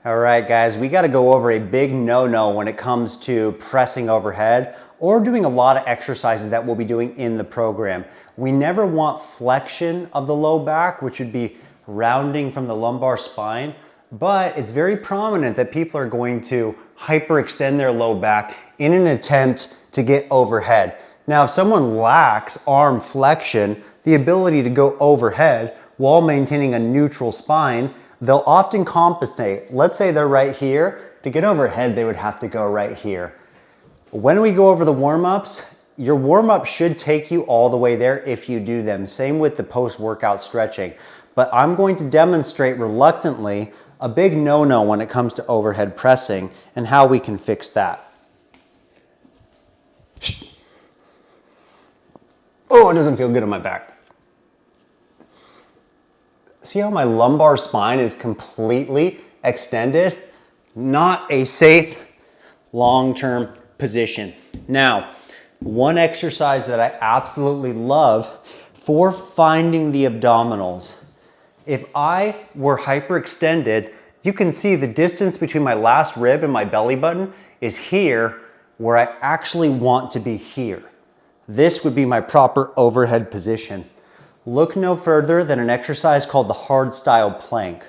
All right, guys, we got to go over a big no-no when it comes to pressing overhead or doing a lot of exercises that we'll be doing in the program. We never want flexion of the low back, which would be rounding from the lumbar spine, but it's very prominent that people are going to hyperextend their low back in an attempt to get overhead. Now, if someone lacks arm flexion, the ability to go overhead while maintaining a neutral spine, they'll often compensate. Let's say they're right here. To get overhead, they would have to go right here. When we go over the warm-ups, your warm-up should take you all the way there if you do them. Same with the post-workout stretching. But I'm going to demonstrate reluctantly a big no-no when it comes to overhead pressing and how we can fix that. Oh, it doesn't feel good on my back. See how my lumbar spine is completely extended? Not a safe long-term position. Now, one exercise that I absolutely love for finding the abdominals. If I were hyperextended, you can see the distance between my last rib and my belly button is here, where I actually want to be here. This would be my proper overhead position. Look no further than an exercise called the Hardstyle Plank.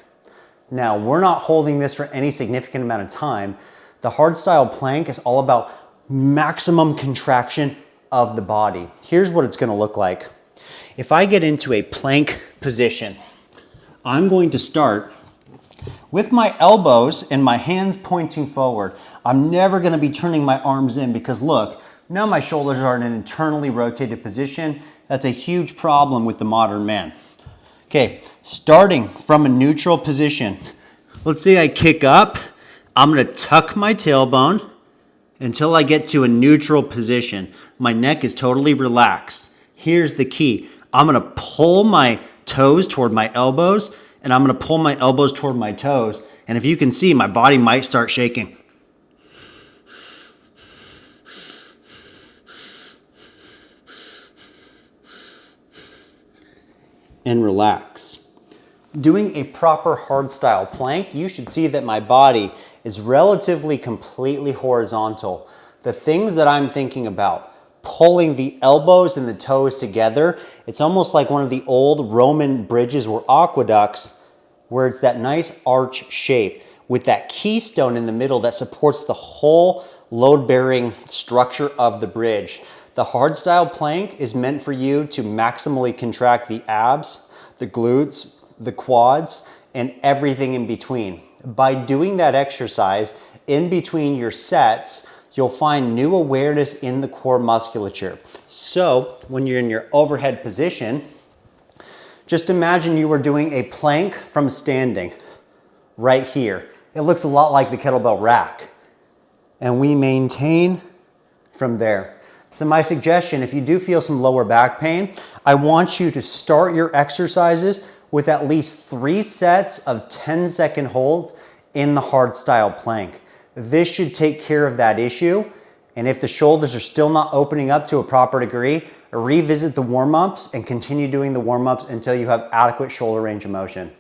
Now, we're not holding this for any significant amount of time. The Hardstyle Plank is all about maximum contraction of the body. Here's what it's gonna look like. If I get into a plank position, I'm going to start with my elbows and my hands pointing forward. I'm never gonna be turning my arms in because look, now my shoulders are in an internally rotated position. That's a huge problem with the modern man. Okay, starting from a neutral position. Let's say I kick up. I'm gonna tuck my tailbone until I get to a neutral position. My neck is totally relaxed. Here's the key. I'm gonna pull my toes toward my elbows, and I'm gonna pull my elbows toward my toes. And if you can see, my body might start shaking. And relax. Doing a proper hardstyle plank, you should see that my body is relatively completely horizontal. The things that I'm thinking about, pulling the elbows and the toes together, it's almost like one of the old Roman bridges or aqueducts where it's that nice arch shape with that keystone in the middle that supports the whole load-bearing structure of the bridge. The hardstyle plank is meant for you to maximally contract the abs, the glutes, the quads, and everything in between. By doing that exercise in between your sets, you'll find new awareness in the core musculature. So when you're in your overhead position, just imagine you were doing a plank from standing right here. It looks a lot like the kettlebell rack. And we maintain from there. So my suggestion, if you do feel some lower back pain, I want you to start your exercises with at least 3 sets of 10-second holds in the hardstyle plank. This should take care of that issue. And if the shoulders are still not opening up to a proper degree, revisit the warm-ups and continue doing the warm-ups until you have adequate shoulder range of motion.